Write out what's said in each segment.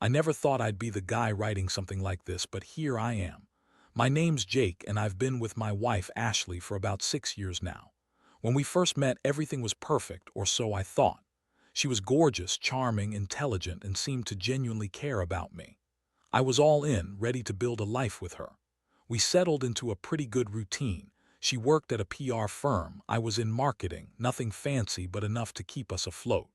I never thought I'd be the guy writing something like this, but here I am. My name's Jake, and I've been with my wife Ashley for about 6 years now. When we first met, everything was perfect, or so I thought. She was gorgeous, charming, intelligent, and seemed to genuinely care about me. I was all in, ready to build a life with her. We settled into a pretty good routine. She worked at a PR firm, I was in marketing, nothing fancy but enough to keep us afloat.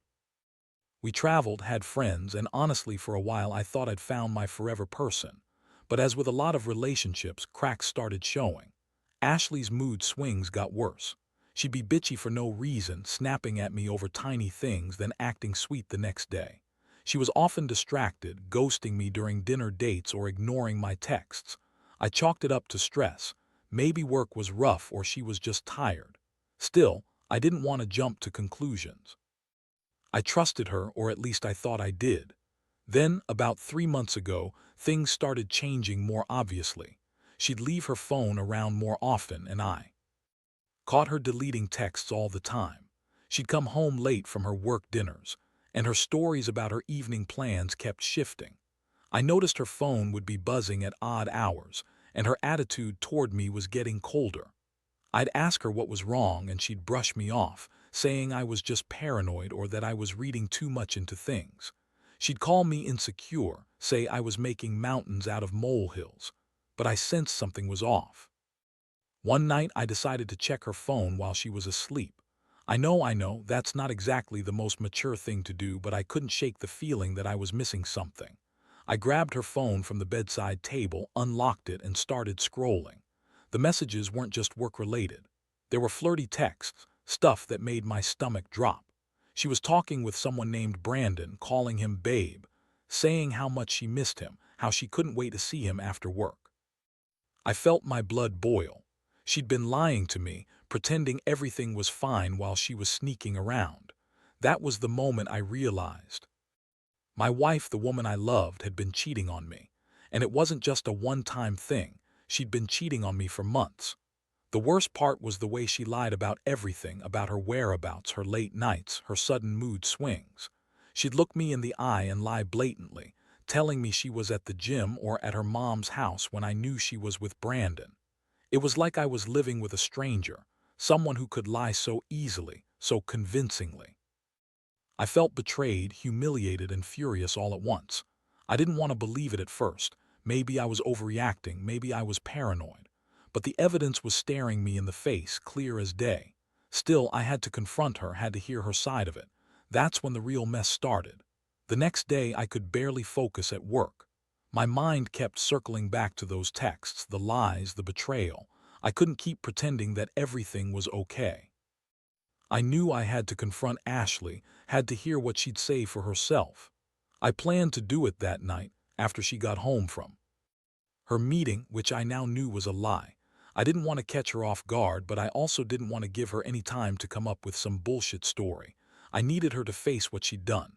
We traveled, had friends, and honestly for a while I thought I'd found my forever person. But as with a lot of relationships, cracks started showing. Ashley's mood swings got worse. She'd be bitchy for no reason, snapping at me over tiny things, then acting sweet the next day. She was often distracted, ghosting me during dinner dates or ignoring my texts. I chalked it up to stress. Maybe work was rough or she was just tired. Still, I didn't want to jump to conclusions. I trusted her, or at least I thought I did. Then, about 3 months ago, things started changing more obviously. She'd leave her phone around more often, and I caught her deleting texts all the time. She'd come home late from her work dinners, and her stories about her evening plans kept shifting. I noticed her phone would be buzzing at odd hours, and her attitude toward me was getting colder. I'd ask her what was wrong, and she'd brush me off, saying I was just paranoid or that I was reading too much into things. She'd call me insecure, say I was making mountains out of molehills. But I sensed something was off. One night I decided to check her phone while she was asleep. I know, that's not exactly the most mature thing to do, but I couldn't shake the feeling that I was missing something. I grabbed her phone from the bedside table, unlocked it, and started scrolling. The messages weren't just work-related. There were flirty texts, stuff that made my stomach drop. She was talking with someone named Brandon, calling him babe, saying how much she missed him, how she couldn't wait to see him after work. I felt my blood boil. She'd been lying to me, pretending everything was fine while she was sneaking around. That was the moment I realized. My wife, the woman I loved, had been cheating on me. And it wasn't just a one-time thing. She'd been cheating on me for months. The worst part was the way she lied about everything, about her whereabouts, her late nights, her sudden mood swings. She'd look me in the eye and lie blatantly, telling me she was at the gym or at her mom's house when I knew she was with Brandon. It was like I was living with a stranger, someone who could lie so easily, so convincingly. I felt betrayed, humiliated, and furious all at once. I didn't want to believe it at first. Maybe I was overreacting, maybe I was paranoid. But the evidence was staring me in the face, clear as day. Still, I had to confront her, had to hear her side of it. That's when the real mess started. The next day, I could barely focus at work. My mind kept circling back to those texts, the lies, the betrayal. I couldn't keep pretending that everything was okay. I knew I had to confront Ashley, had to hear what she'd say for herself. I planned to do it that night, after she got home from her meeting, which I now knew was a lie. I didn't want to catch her off guard, but I also didn't want to give her any time to come up with some bullshit story. I needed her to face what she'd done.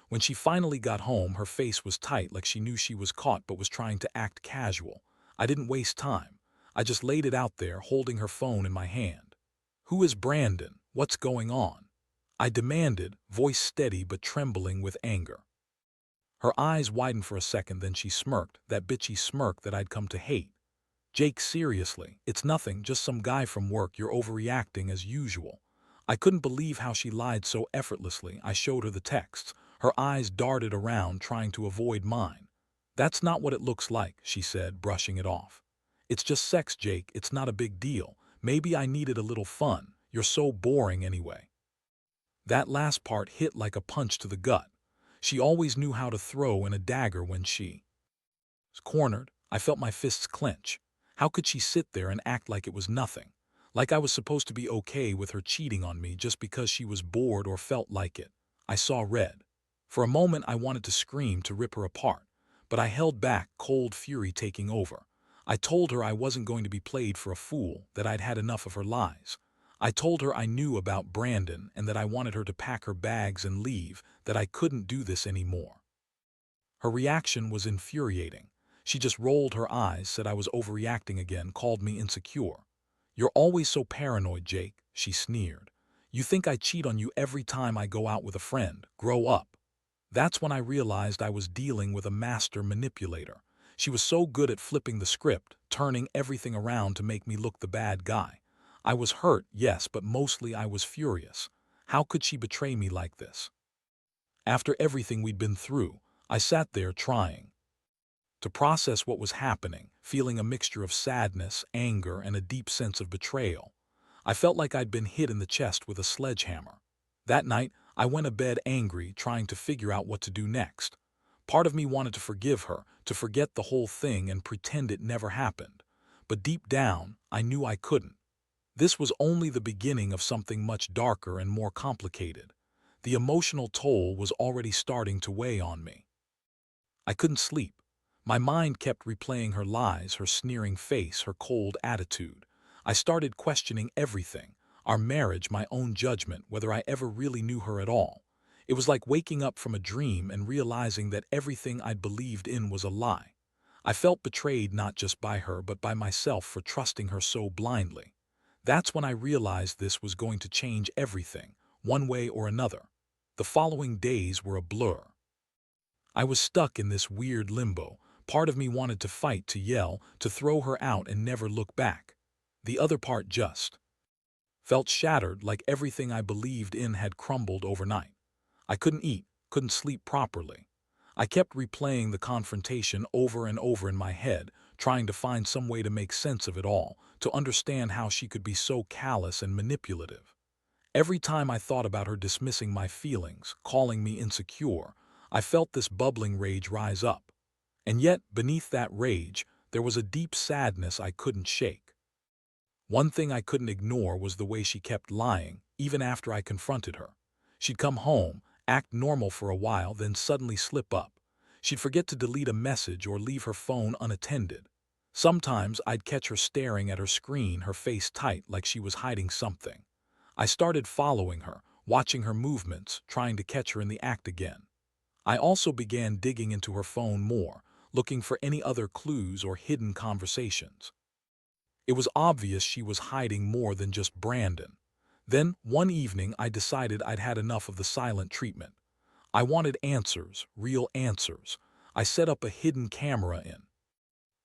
When she finally got home, her face was tight, like she knew she was caught but was trying to act casual. I didn't waste time. I just laid it out there, holding her phone in my hand. "Who is Brandon? What's going on?" I demanded, voice steady but trembling with anger. Her eyes widened for a second, then she smirked, that bitchy smirk that I'd come to hate. "Jake, seriously, it's nothing, just some guy from work. You're overreacting as usual." I couldn't believe how she lied so effortlessly. I showed her the texts. Her eyes darted around, trying to avoid mine. "That's not what it looks like," she said, brushing it off. "It's just sex, Jake. It's not a big deal. Maybe I needed a little fun. You're so boring anyway." That last part hit like a punch to the gut. She always knew how to throw in a dagger when she was cornered. I felt my fists clench. How could she sit there and act like it was nothing? Like I was supposed to be okay with her cheating on me just because she was bored or felt like it? I saw red. For a moment I wanted to scream, to rip her apart. But I held back, cold fury taking over. I told her I wasn't going to be played for a fool, that I'd had enough of her lies. I told her I knew about Brandon and that I wanted her to pack her bags and leave, that I couldn't do this anymore. Her reaction was infuriating. She just rolled her eyes, said I was overreacting again, called me insecure. "You're always so paranoid, Jake," she sneered. "You think I cheat on you every time I go out with a friend. Grow up." That's when I realized I was dealing with a master manipulator. She was so good at flipping the script, turning everything around to make me look the bad guy. I was hurt, yes, but mostly I was furious. How could she betray me like this? After everything we'd been through, I sat there trying to process what was happening, feeling a mixture of sadness, anger, and a deep sense of betrayal. I felt like I'd been hit in the chest with a sledgehammer. That night, I went to bed angry, trying to figure out what to do next. Part of me wanted to forgive her, to forget the whole thing and pretend it never happened. But deep down, I knew I couldn't. This was only the beginning of something much darker and more complicated. The emotional toll was already starting to weigh on me. I couldn't sleep. My mind kept replaying her lies, her sneering face, her cold attitude. I started questioning everything, our marriage, my own judgment, whether I ever really knew her at all. It was like waking up from a dream and realizing that everything I'd believed in was a lie. I felt betrayed not just by her but by myself for trusting her so blindly. That's when I realized this was going to change everything, one way or another. The following days were a blur. I was stuck in this weird limbo. Part of me wanted to fight, to yell, to throw her out and never look back. The other part just felt shattered, like everything I believed in had crumbled overnight. I couldn't eat, couldn't sleep properly. I kept replaying the confrontation over and over in my head, trying to find some way to make sense of it all, to understand how she could be so callous and manipulative. Every time I thought about her dismissing my feelings, calling me insecure, I felt this bubbling rage rise up. And yet, beneath that rage, there was a deep sadness I couldn't shake. One thing I couldn't ignore was the way she kept lying, even after I confronted her. She'd come home, act normal for a while, then suddenly slip up. She'd forget to delete a message or leave her phone unattended. Sometimes I'd catch her staring at her screen, her face tight like she was hiding something. I started following her, watching her movements, trying to catch her in the act again. I also began digging into her phone more, looking for any other clues or hidden conversations. It was obvious she was hiding more than just Brandon. Then, one evening, I decided I'd had enough of the silent treatment. I wanted answers, real answers. I set up a hidden camera in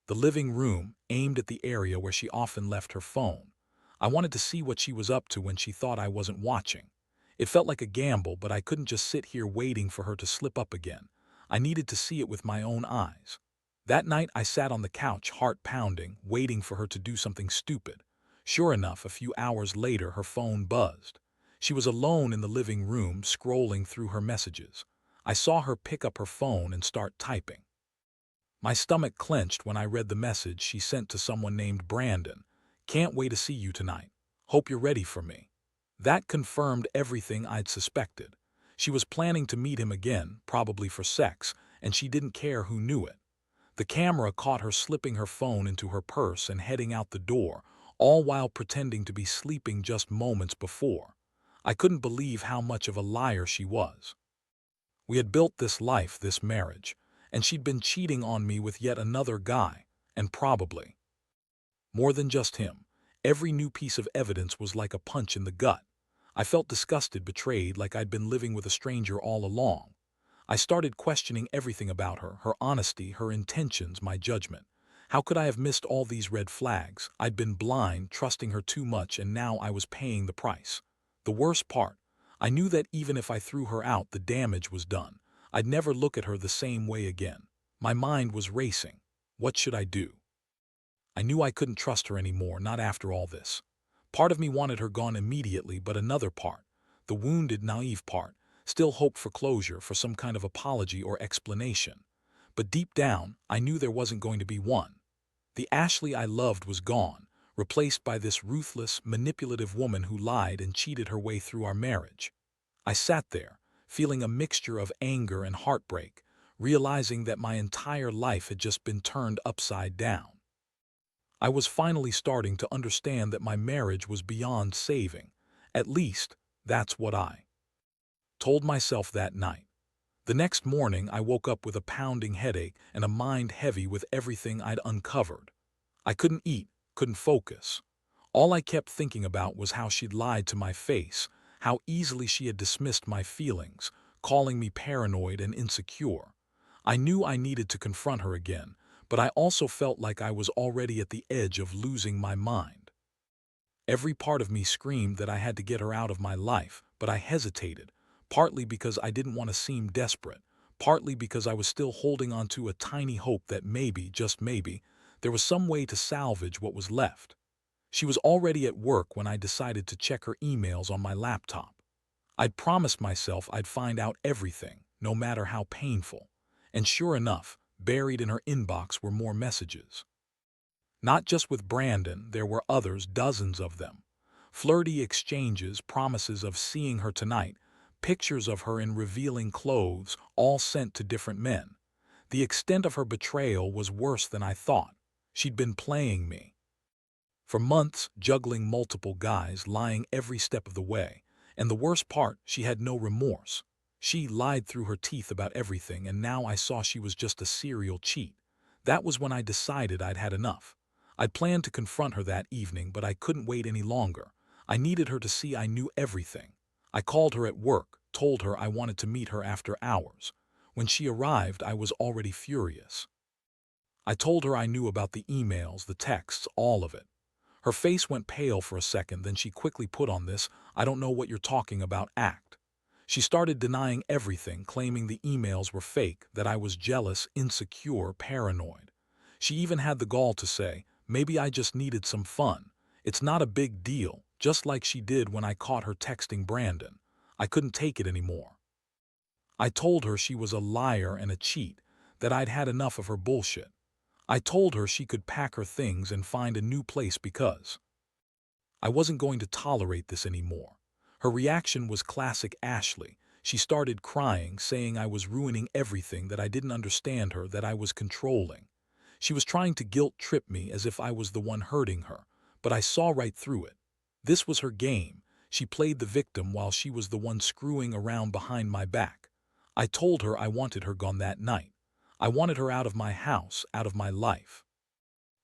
the living room, aimed at the area where she often left her phone. I wanted to see what she was up to when she thought I wasn't watching. It felt like a gamble, but I couldn't just sit here waiting for her to slip up again. I needed to see it with my own eyes. That night I sat on the couch, heart pounding, waiting for her to do something stupid. Sure enough, a few hours later her phone buzzed. She was alone in the living room, scrolling through her messages. I saw her pick up her phone and start typing. My stomach clenched when I read the message she sent to someone named Brandon. "Can't wait to see you tonight. Hope you're ready for me." That confirmed everything I'd suspected. She was planning to meet him again, probably for sex, and she didn't care who knew it. The camera caught her slipping her phone into her purse and heading out the door, all while pretending to be sleeping just moments before. I couldn't believe how much of a liar she was. We had built this life, this marriage, and she'd been cheating on me with yet another guy, and probably more than just him. Every new piece of evidence was like a punch in the gut. I felt disgusted, betrayed, like I'd been living with a stranger all along. I started questioning everything about her, her honesty, her intentions, my judgment. How could I have missed all these red flags? I'd been blind, trusting her too much, and now I was paying the price. The worst part, I knew that even if I threw her out, the damage was done. I'd never look at her the same way again. My mind was racing. What should I do? I knew I couldn't trust her anymore, not after all this. Part of me wanted her gone immediately, but another part, the wounded, naive part, still hoped for closure, for some kind of apology or explanation. But deep down, I knew there wasn't going to be one. The Ashley I loved was gone, replaced by this ruthless, manipulative woman who lied and cheated her way through our marriage. I sat there, feeling a mixture of anger and heartbreak, realizing that my entire life had just been turned upside down. I was finally starting to understand that my marriage was beyond saving. At least, that's what I told myself that night. The next morning, I woke up with a pounding headache and a mind heavy with everything I'd uncovered. I couldn't eat, couldn't focus. All I kept thinking about was how she'd lied to my face, how easily she had dismissed my feelings, calling me paranoid and insecure. I knew I needed to confront her again, but I also felt like I was already at the edge of losing my mind. Every part of me screamed that I had to get her out of my life, but I hesitated, partly because I didn't want to seem desperate, partly because I was still holding on to a tiny hope that maybe, just maybe, there was some way to salvage what was left. She was already at work when I decided to check her emails on my laptop. I'd promised myself I'd find out everything, no matter how painful. And sure enough, buried in her inbox were more messages. Not just with Brandon, there were others, dozens of them. Flirty exchanges, promises of seeing her tonight, pictures of her in revealing clothes, all sent to different men. The extent of her betrayal was worse than I thought. She'd been playing me. For months, juggling multiple guys, lying every step of the way. And the worst part, she had no remorse. She lied through her teeth about everything, and now I saw she was just a serial cheat. That was when I decided I'd had enough. I'd planned to confront her that evening, but I couldn't wait any longer. I needed her to see I knew everything. I called her at work, told her I wanted to meet her after hours. When she arrived, I was already furious. I told her I knew about the emails, the texts, all of it. Her face went pale for a second, then she quickly put on this "I don't know what you're talking about" act. She started denying everything, claiming the emails were fake, that I was jealous, insecure, paranoid. She even had the gall to say, maybe I just needed some fun. It's not a big deal, just like she did when I caught her texting Brandon. I couldn't take it anymore. I told her she was a liar and a cheat, that I'd had enough of her bullshit. I told her she could pack her things and find a new place because I wasn't going to tolerate this anymore. Her reaction was classic Ashley. She started crying, saying I was ruining everything, that I didn't understand her, that I was controlling. She was trying to guilt-trip me as if I was the one hurting her, but I saw right through it. This was her game. She played the victim while she was the one screwing around behind my back. I told her I wanted her gone that night. I wanted her out of my house, out of my life.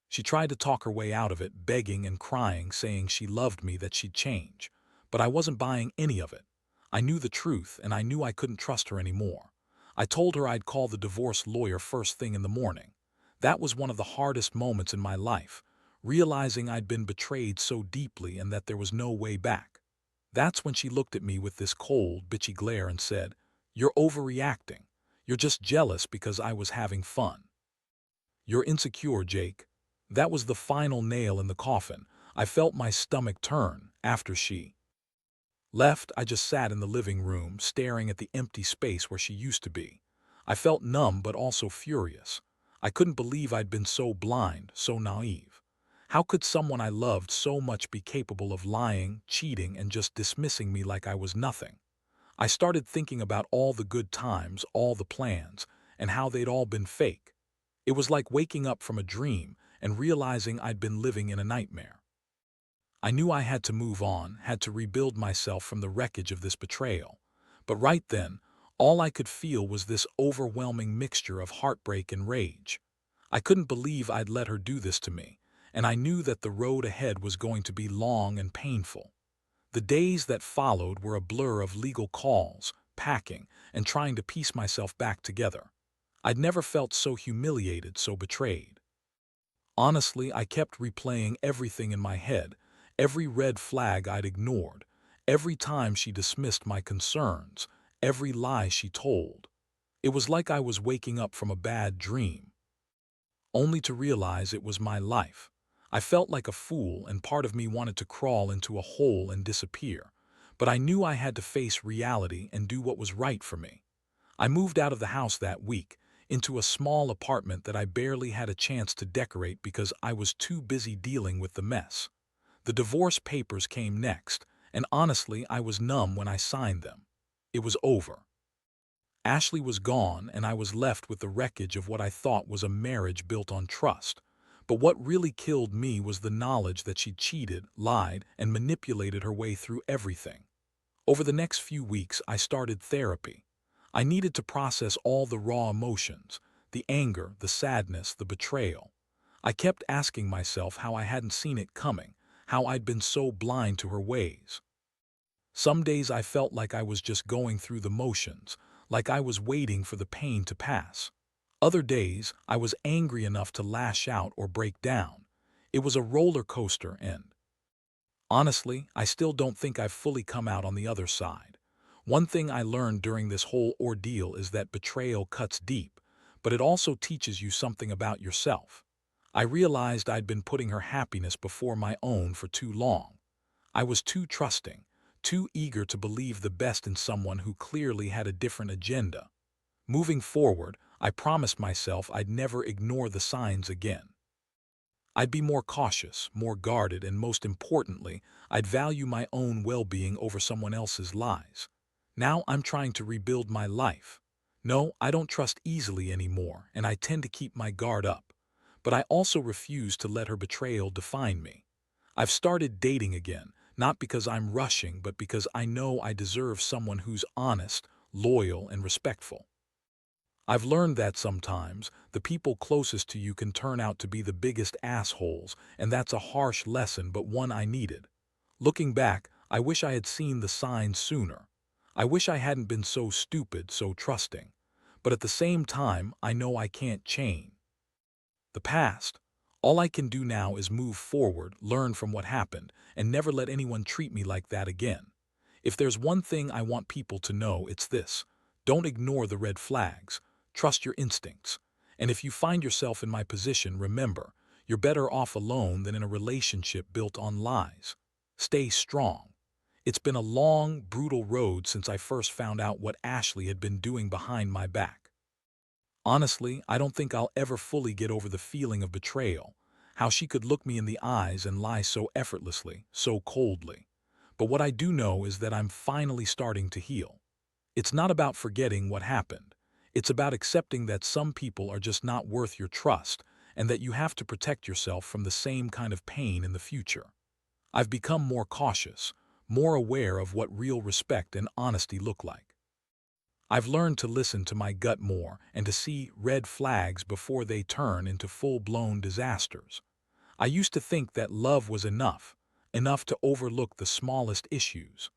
She tried to talk her way out of it, begging and crying, saying she loved me, that she'd change. But I wasn't buying any of it. I knew the truth, and I knew I couldn't trust her anymore. I told her I'd call the divorce lawyer first thing in the morning. That was one of the hardest moments in my life, realizing I'd been betrayed so deeply and that there was no way back. That's when she looked at me with this cold, bitchy glare and said, "You're overreacting. You're just jealous because I was having fun. You're insecure, Jake." That was the final nail in the coffin. I felt my stomach turn. After she left, I just sat in the living room, staring at the empty space where she used to be. I felt numb but also furious. I couldn't believe I'd been so blind, so naive. How could someone I loved so much be capable of lying, cheating, and just dismissing me like I was nothing? I started thinking about all the good times, all the plans, and how they'd all been fake. It was like waking up from a dream and realizing I'd been living in a nightmare. I knew I had to move on, had to rebuild myself from the wreckage of this betrayal. But right then, all I could feel was this overwhelming mixture of heartbreak and rage. I couldn't believe I'd let her do this to me, and I knew that the road ahead was going to be long and painful. The days that followed were a blur of legal calls, packing, and trying to piece myself back together. I'd never felt so humiliated, so betrayed. Honestly, I kept replaying everything in my head, every red flag I'd ignored, every time she dismissed my concerns, every lie she told. It was like I was waking up from a bad dream, only to realize it was my life. I felt like a fool, and part of me wanted to crawl into a hole and disappear. But I knew I had to face reality and do what was right for me. I moved out of the house that week, into a small apartment that I barely had a chance to decorate because I was too busy dealing with the mess. The divorce papers came next, and honestly, I was numb when I signed them. It was over. Ashley was gone, and I was left with the wreckage of what I thought was a marriage built on trust. But what really killed me was the knowledge that she cheated, lied, and manipulated her way through everything. Over the next few weeks, I started therapy. I needed to process all the raw emotions, the anger, the sadness, the betrayal. I kept asking myself how I hadn't seen it coming, how I'd been so blind to her ways. Some days I felt like I was just going through the motions, like I was waiting for the pain to pass. Other days, I was angry enough to lash out or break down. It was a roller coaster, and honestly, I still don't think I've fully come out on the other side. One thing I learned during this whole ordeal is that betrayal cuts deep, but it also teaches you something about yourself. I realized I'd been putting her happiness before my own for too long. I was too trusting, too eager to believe the best in someone who clearly had a different agenda. Moving forward, I promised myself I'd never ignore the signs again. I'd be more cautious, more guarded, and most importantly, I'd value my own well-being over someone else's lies. Now I'm trying to rebuild my life. No, I don't trust easily anymore, and I tend to keep my guard up. But I also refuse to let her betrayal define me. I've started dating again, not because I'm rushing, but because I know I deserve someone who's honest, loyal, and respectful. I've learned that sometimes the people closest to you can turn out to be the biggest assholes, and that's a harsh lesson, but one I needed. Looking back, I wish I had seen the signs sooner. I wish I hadn't been so stupid, so trusting. But at the same time, I know I can't change the past. All I can do now is move forward, learn from what happened, and never let anyone treat me like that again. If there's one thing I want people to know, it's this: don't ignore the red flags. Trust your instincts. And if you find yourself in my position, remember, you're better off alone than in a relationship built on lies. Stay strong. It's been a long, brutal road since I first found out what Ashley had been doing behind my back. Honestly, I don't think I'll ever fully get over the feeling of betrayal, how she could look me in the eyes and lie so effortlessly, so coldly. But what I do know is that I'm finally starting to heal. It's not about forgetting what happened. It's about accepting that some people are just not worth your trust, and that you have to protect yourself from the same kind of pain in the future. I've become more cautious, more aware of what real respect and honesty look like. I've learned to listen to my gut more and to see red flags before they turn into full-blown disasters. I used to think that love was enough, enough to overlook the smallest issues,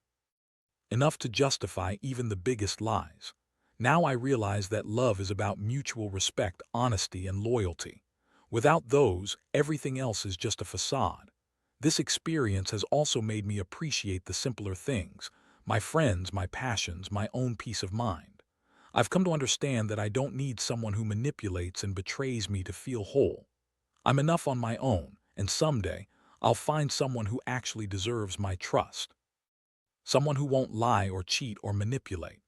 enough to justify even the biggest lies. Now I realize that love is about mutual respect, honesty, and loyalty. Without those, everything else is just a facade. This experience has also made me appreciate the simpler things: my friends, my passions, my own peace of mind. I've come to understand that I don't need someone who manipulates and betrays me to feel whole. I'm enough on my own, and someday I'll find someone who actually deserves my trust. Someone who won't lie or cheat or manipulate.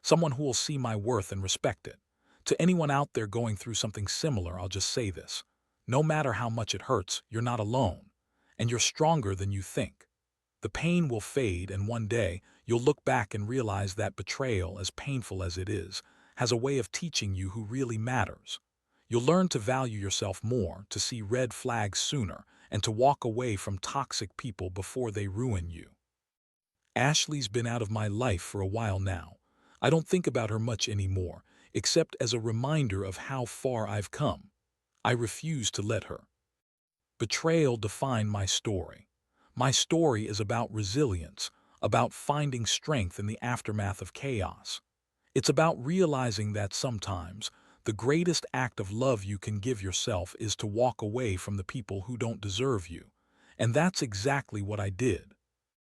Someone who will see my worth and respect it. To anyone out there going through something similar, I'll just say this: no matter how much it hurts, you're not alone, and you're stronger than you think. The pain will fade, and one day you'll look back and realize that betrayal, as painful as it is, has a way of teaching you who really matters. You'll learn to value yourself more, to see red flags sooner, and to walk away from toxic people before they ruin you. Ashley's been out of my life for a while now. I don't think about her much anymore, except as a reminder of how far I've come. I refuse to let her betrayal define my story. My story is about resilience, about finding strength in the aftermath of chaos. It's about realizing that sometimes the greatest act of love you can give yourself is to walk away from the people who don't deserve you. And that's exactly what I did.